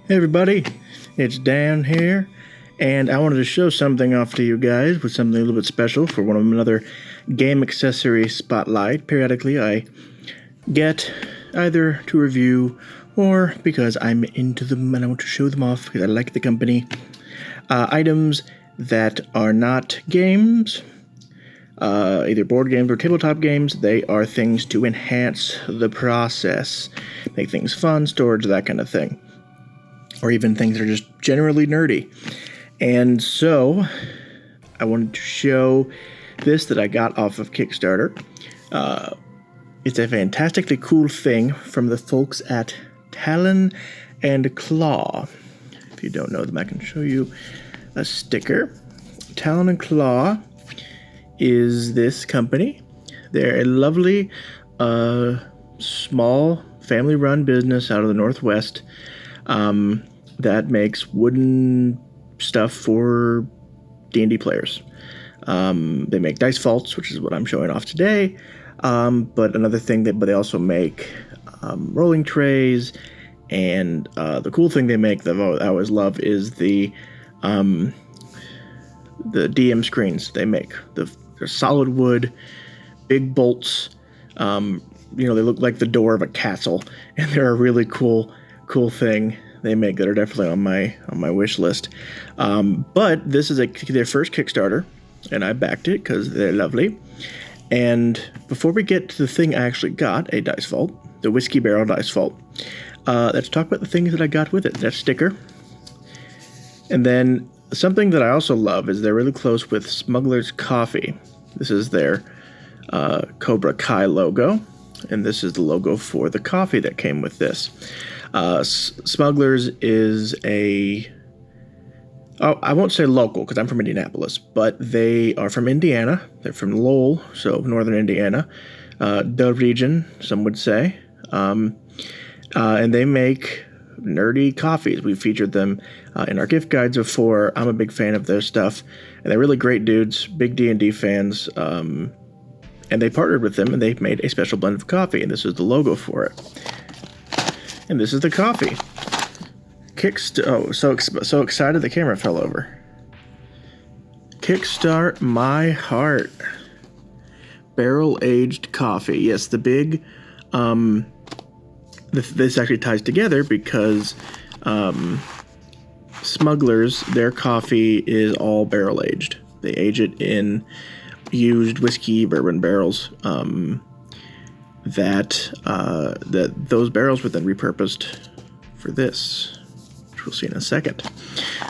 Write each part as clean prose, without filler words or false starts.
Hey everybody, it's Dan here, and I wanted to show something off to you guys with something a little bit special for one of another game accessory spotlight. Periodically I get either to review or because I'm into them and I want to show them off because I like the company. Items that are not games, either board games or tabletop games. They are things to enhance the process, make things fun, storage, that kind of thing. Or even things that are just generally nerdy. And so, I wanted to show this that I got off of Kickstarter. It's a fantastically cool thing from the folks at Talon Claw. If you don't know them, I can show you a sticker. Talon Claw is this company. They're a lovely, small, family-run business out of the Northwest. That makes wooden stuff for D&D players. They make dice vaults, which is what I'm showing off today. But another thing but they also make rolling trays, and the cool thing they make that I always love is the DM screens they make. They're solid wood, big bolts. They look like the door of a castle, and they're a really cool thing they make that are definitely on my wish list. But this is their first Kickstarter, and I backed it because they're lovely. And before we get to the thing I actually got, a dice vault, the Whiskey Barrel Dice Vault, let's talk about the things that I got with it. That sticker. And then something that I also love is they're really close with Smuggler's Coffee. This is their Cobra Kai logo, and this is the logo for the coffee that came with this. Smugglers is I won't say local because I'm from Indianapolis, but they are from Indiana. They're from Lowell, so northern Indiana, the region, some would say. And they make nerdy coffees. We've featured them in our gift guides before. I'm a big fan of their stuff, and they're really great dudes, big D&D fans. And they partnered with them, and they made a special blend of coffee, and this is the logo for it. And this is the coffee. So excited the camera fell over. Kickstart My Heart. Barrel-aged coffee. Yes, the big... this actually ties together because Smugglers, their coffee is all barrel-aged. They age it in used whiskey bourbon barrels. Those barrels were then repurposed for this, which we'll see in a second.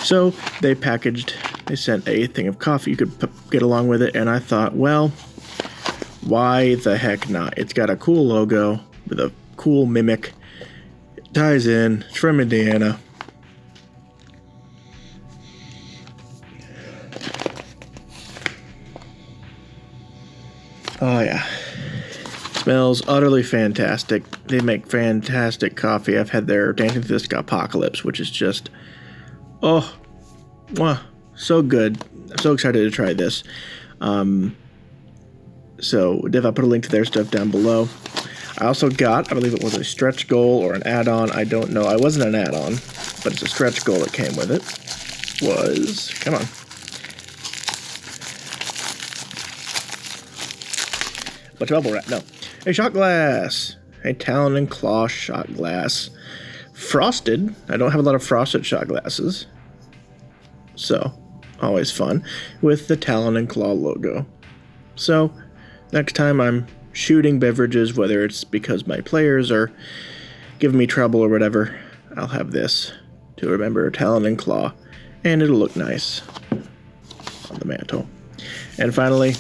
So they sent a thing of coffee you could get along with it, and I thought, well, why the heck not? It's got a cool logo with a cool mimic. It ties in. It's from Indiana. Oh yeah. Smells utterly fantastic. They make fantastic coffee. I've had their Dancing Through the Apocalypse, which is just, so good. I'm so excited to try this. So Dev, I'll put a link to their stuff down below. I also got, I believe it was a stretch goal or an add-on. I don't know. I wasn't an add-on, but it's a stretch goal that came with it. Come on. What's bubble wrap? No. A shot glass. A Talon Claw shot glass. Frosted. I don't have a lot of frosted shot glasses. So, always fun. With the Talon Claw logo. So, next time I'm shooting beverages, whether it's because my players are giving me trouble or whatever, I'll have this to remember Talon Claw. And it'll look nice on the mantle. And finally,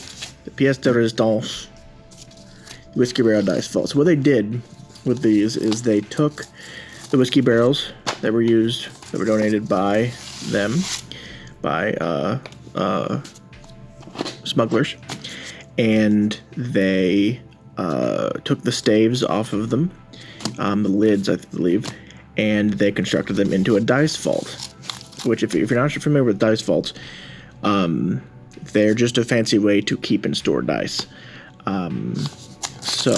the pièce de résistance. Whiskey Barrel Dice Vault. So what they did with these is they took the whiskey barrels that were donated by them, by Smugglers, and they took the staves off of them, the lids, I believe, and they constructed them into a dice vault, which if you're not familiar with dice vaults, they're just a fancy way to keep and store dice. So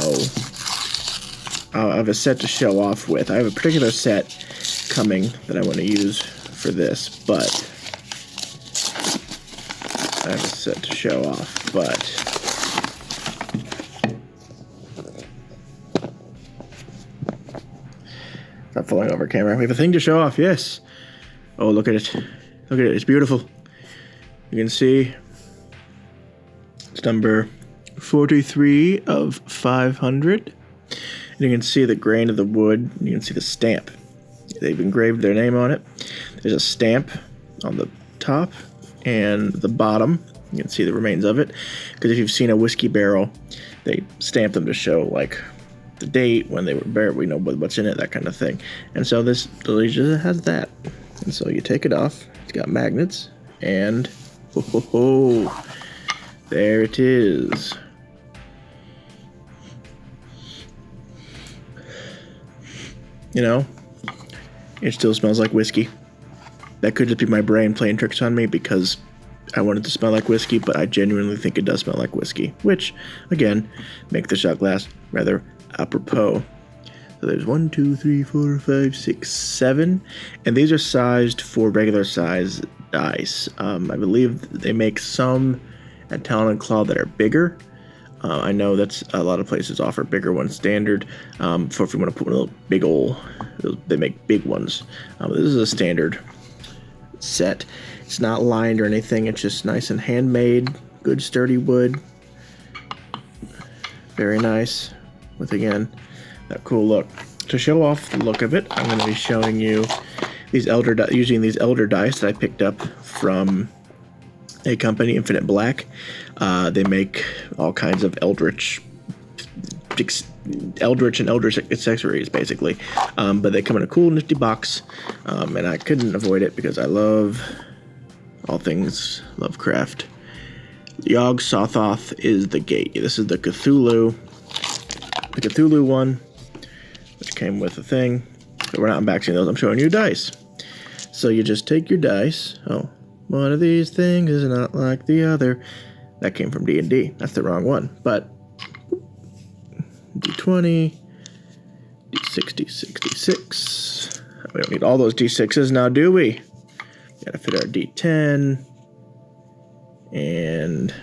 I have a set to show off with. I have a particular set coming that I want to use for this, but I have a set to show off, but stop falling over camera. We have a thing to show off, yes. Oh, look at it. Look at it, it's beautiful. You can see it's number 43 of 500. And you can see the grain of the wood. You can see the stamp. They've engraved their name on it. There's a stamp on the top and the bottom. You can see the remains of it. Because if you've seen a whiskey barrel, they stamp them to show like the date, when they were buried, we know what's in it, that kind of thing. And so this just has that. And so you take it off. It's got magnets, and there it is. You know, it still smells like whiskey. That could just be my brain playing tricks on me because I want it to smell like whiskey, but I genuinely think it does smell like whiskey, which, again, make the shot glass rather apropos. So there's 1, 2, 3, 4, 5, 6, 7, and these are sized for regular size dice. I believe they make some at Talon Claw that are bigger. I know that's a lot of places offer bigger ones standard. For if you want to put one of those big old, they make big ones. This is a standard set. It's not lined or anything. It's just nice and handmade, good sturdy wood. Very nice. With again that cool look. To show off the look of it, I'm going to be showing you these using these elder dice that I picked up from a company, Infinite Black. They make all kinds of eldritch and eldritch accessories, basically. But they come in a cool, nifty box, and I couldn't avoid it because I love all things Lovecraft. Yog Sothoth is the gate. This is the Cthulhu one, which came with a thing. So we're not unboxing those. I'm showing you dice. So you just take your dice. Oh, one of these things is not like the other. That came from D&D. That's the wrong one. But D20, D6, D6. We don't need all those D6s now, do we? Gotta fit our D10 and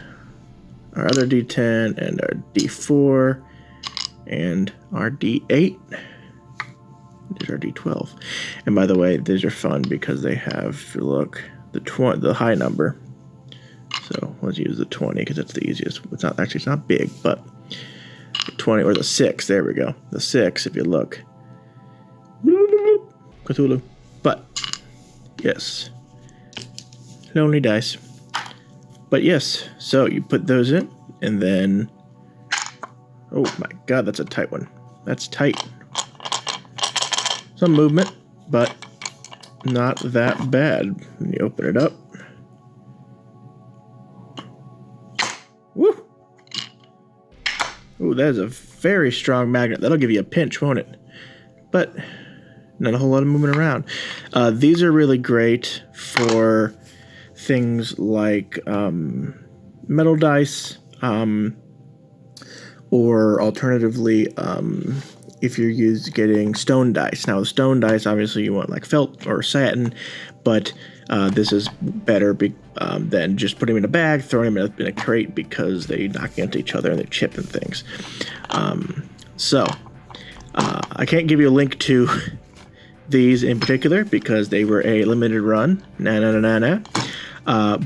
our other D10 and our D4 and our D8. There's our D12. And by the way, these are fun because they have, if you look, the high number. So let's use the 20 because it's the easiest. It's not big, but the 20 or the 6. There we go. The 6, if you look. Cthulhu. But yes, lonely dice. But yes, so you put those in, and then oh my god, that's a tight one. That's tight. Some movement, but not that bad. When you open it up. Woo! Ooh, that is a very strong magnet. That'll give you a pinch, won't it? But not a whole lot of movement around. These are really great for things like metal dice, or alternatively, if you're getting stone dice. Now, the stone dice, obviously, you want like felt or satin, but this is better than just putting them in a bag, throwing them in a crate because they knock into each other and they chip and things. I can't give you a link to these in particular because they were a limited run.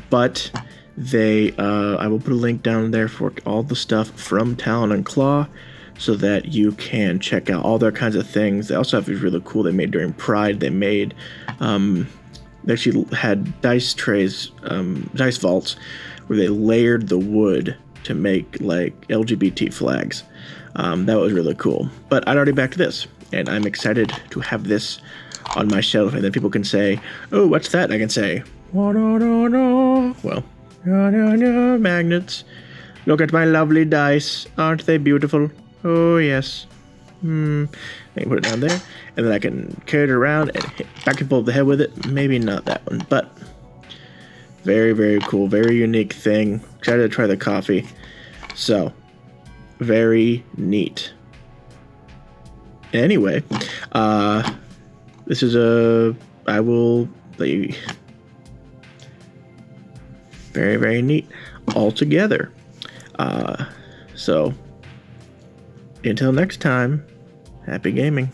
But they, I will put a link down there for all the stuff from Talon Claw so that you can check out all their kinds of things. They also have these really cool they made during Pride. They made, they actually had dice trays, dice vaults where they layered the wood to make like LGBT flags. That was really cool. But I'd already backed this, and I'm excited to have this on my shelf, and then people can say, oh, what's that? And I can say, well, magnets. Look at my lovely dice. Aren't they beautiful? Oh, yes. I can put it down there, and then I can carry it around and hit back and forth the head with it. Maybe not that one, but very, very cool. Very unique thing. Excited to try the coffee. So, very neat. Anyway, this is a, I will let you, very, very neat altogether. So until next time, happy gaming.